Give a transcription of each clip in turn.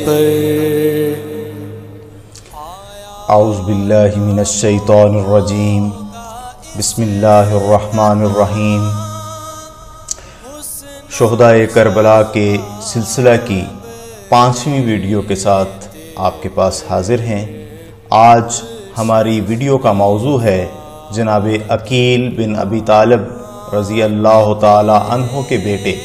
पर। अऊज़ु बिल्लाहि मिनश शैतानिर रजीम, बिस्मिल्लाहिर रहमानिर रहीम। शुहदाए करबला के सिलसिला की 5वीं वीडियो के साथ आपके पास हाजिर हैं। आज हमारी वीडियो का मौजू है जनाब अकील बिन अबी तालिब रज़ी अल्लाह ताला अन्हो के बेटे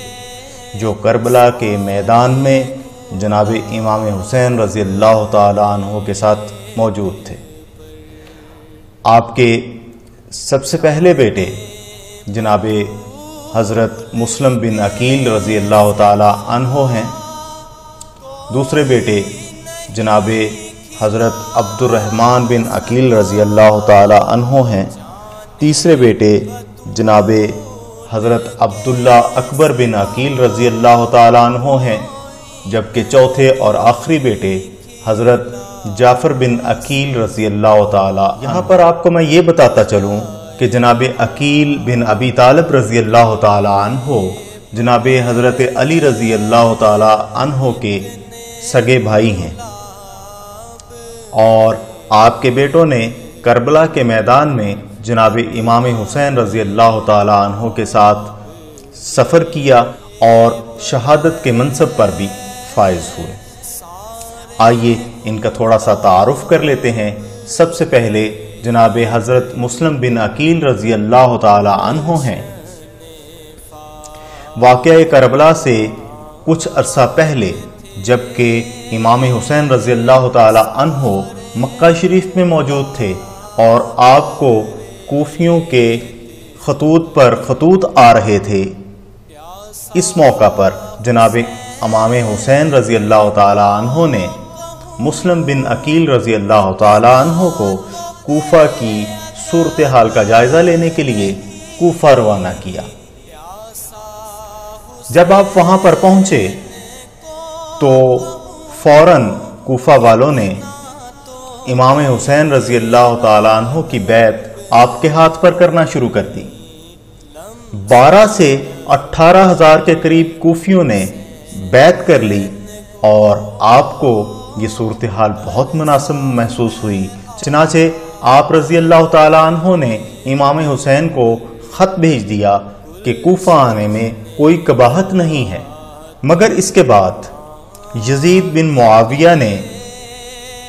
जो करबला के मैदान में जनाब इमाम हुसैन रज़ी अल्लाह ताला अन्हो के साथ मौजूद थे। आपके सबसे पहले बेटे जनाब हज़रत मुस्लिम बिन अकील रज़ी अल्लाह ताला अन्हो हैं। दूसरे बेटे जनाब हज़रत अब्दुर्रहमान बिन अकील रज़ी अल्लाह ताला अन्हो हैं। तीसरे बेटे जनाब हज़रत अब्दुल्ला अकबर बिन अकील रज़ी अल्लाह ताला अन्हो हैं। जबकि चौथे और आखिरी बेटे हज़रत जाफ़र बिन अकील रज़ी अल्लाह ताला। यहाँ पर आपको मैं ये बताता चलूँ कि जनाब अकील बिन अबी तालिब रज़ी अल्लाह ताला अन्हो जनाब हज़रत अली रज़ी अल्लाह ताला अन्हो के सगे भाई हैं और आपके बेटों ने करबला के मैदान में जनाब इमाम हुसैन रज़ी अल्लाह ताला अन्हो के साथ सफ़र किया और शहादत के मनसब पर भी फाइज हुए। आइए इनका थोड़ा सा तारुफ कर लेते हैं। सबसे पहले जनाब हज़रत मुस्लिम बिन अकील रज़ी अल्लाह ताला अन्हो हैं। वाक़या करबला से कुछ अरसा पहले जबकि इमाम हुसैन रज़ी अल्लाह ताला अन्हो मक्का शरीफ में मौजूद थे और आपको कूफियों के खतूत पर खतूत आ रहे थे, इस मौका पर जनाब इमाम हुसैन रज़ी अल्लाह ताला अन्हो ने मुस्लिम बिन अकील रज़ी अल्लाह ताला अन्हो को कूफा की सूरत हाल का जायज़ा लेने के लिए कूफा रवाना किया। जब आप वहां पर पहुंचे तो फौरन कूफा वालों ने इमाम हुसैन रज़ी अल्लाह ताला अन्हो की बैत आपके हाथ पर करना शुरू कर दी। 12 से 18,000 के करीब कूफियों ने बैत कर ली और आपको ये सूरत हाल बहुत मुनासिब महसूस हुई। चनाचे आप रज़ी अल्लाह ताला अन्हो ने इमाम हुसैन को ख़त भेज दिया कि कूफा आने में कोई कबाहत नहीं है। मगर इसके बाद यजीद बिन मुआविया ने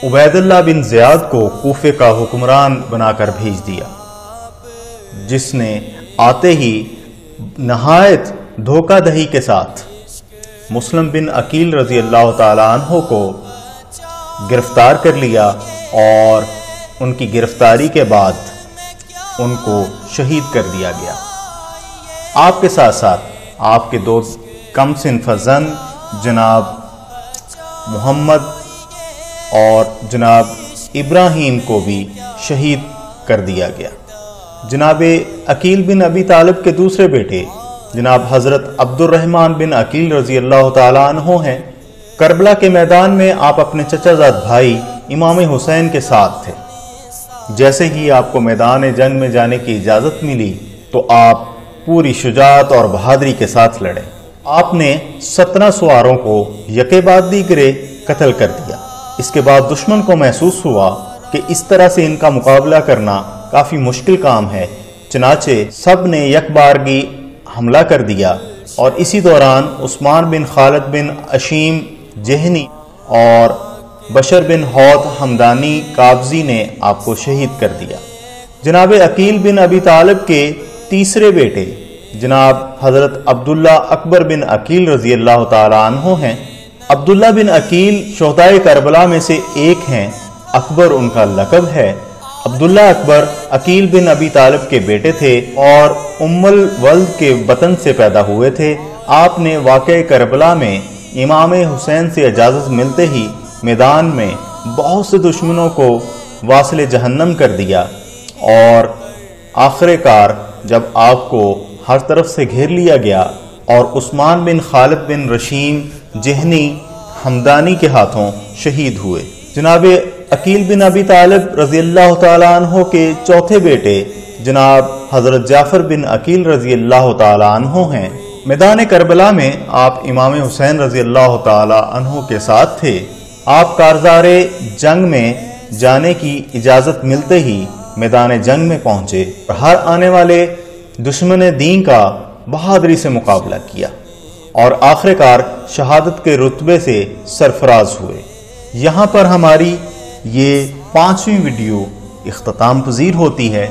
उबैदुल्लाह बिन ज़ियाद को कूफे का हुक्मरान बनाकर भेज दिया, जिसने आते ही नहायत धोखाधड़ी के साथ मुस्लिम बिन अकील रज़ी अल्लाह ताला अन्हो को गिरफ्तार कर लिया और उनकी गिरफ्तारी के बाद उनको शहीद कर दिया गया। आपके साथ साथ आपके दो कमसिन फजन जनाब मोहम्मद और जनाब इब्राहीम को भी शहीद कर दिया गया। जनाब अकील बिन अबी तालिब के दूसरे बेटे जनाब हज़रत अब्दुर्रहमान बिन अकील रज़ी अल्लाह ताला अन्हो हैं। करबला के मैदान में आप अपने चचाजाद भाई इमाम हुसैन के साथ थे। जैसे ही आपको मैदान जंग में जाने की इजाज़त मिली तो आप पूरी शुजाअत और बहादुरी के साथ लड़े। आपने 17 सवारों को यके बाद दीगरे कत्ल कर दिया। इसके बाद दुश्मन को महसूस हुआ कि इस तरह से इनका मुकाबला करना काफ़ी मुश्किल काम है। चनाचे सब ने यकबारगी हमला कर दिया और इसी दौरान उस्मान बिन खालिद बिन अशीम जहनी और बशर बिन हौद हमदानी काबजी ने आपको शहीद कर दिया। जनाब अकील बिन अबी तालिब के तीसरे बेटे जनाब हज़रत अब्दुल्ला अकबर बिन अकील रज़ी अल्लाह ताला अन्हो हैं। अब्दुल्ला बिन अकील शुहदाए करबला में से एक हैं। अकबर उनका लक़ब है। अब्दुल्ला अकबर अकील बिन अबी तालिब के बेटे थे और उम्मुल वल्द के वतन से पैदा हुए थे। आपने वाक़या करबला में इमाम हुसैन से इजाज़त मिलते ही मैदान में बहुत से दुश्मनों को वासिले जहन्नम कर दिया और आखिरकार जब आपको हर तरफ से घेर लिया गया और उस्मान बिन खालिद बिन रशीम जहनी हमदानी के हाथों शहीद हुए। जनाब अकील बिन अबी तालिब रज़ी अल्लाह ताला अन्हो के चौथे बेटे जनाब हज़रत जाफ़र बिन अकील रज़ी अल्लाह ताला अन्हो हैं। मैदान करबला में आप इमाम हुसैन रज़ी अल्लाह ताला अन्हो के साथ थे। आप कारज़ारे जंग में जाने की इजाज़त मिलते ही मैदान जंग में पहुंचे और हर आने वाले दुश्मन दीन का बहादुरी से मुकाबला किया और आखिरकार शहादत के रुतबे से सरफराज हुए। यहाँ पर हमारी ये 5वीं वीडियो इख्तिताम पज़ीर होती है।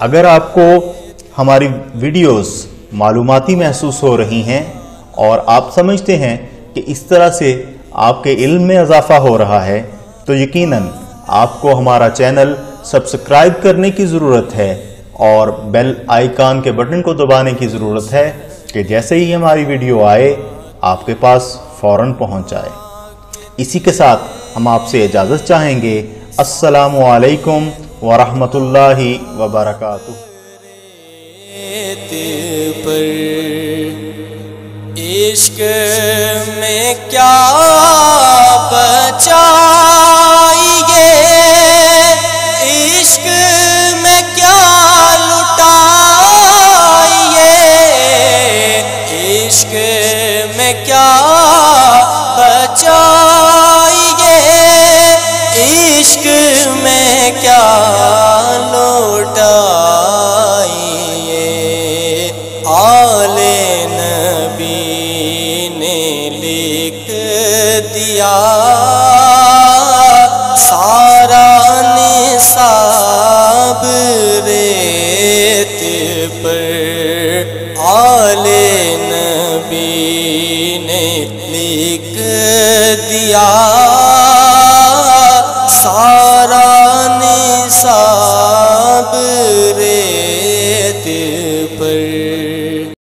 अगर आपको हमारी वीडियोस मालूमाती महसूस हो रही हैं और आप समझते हैं कि इस तरह से आपके इल्म में इजाफा हो रहा है, तो यकीनन आपको हमारा चैनल सब्सक्राइब करने की ज़रूरत है और बेल आइकन के बटन को दबाने की ज़रूरत है कि जैसे ही हमारी वीडियो आए आपके पास फ़ौरन पहुंच जाए। इसी के साथ हम आपसे इजाज़त चाहेंगे। अस्सलामु अलैकुम व रहमतुल्लाहि व बरकातुहू। इश्क में क्या बचाइए, इश्क में क्या लुटाइए, इश्क में क्या बचाइए, इश्क में क्या लुटाइए। आले नबी ने लिख दिया सारा निसाब रेत पर, आले नबी ने लिख दिया सारा निसाब रेत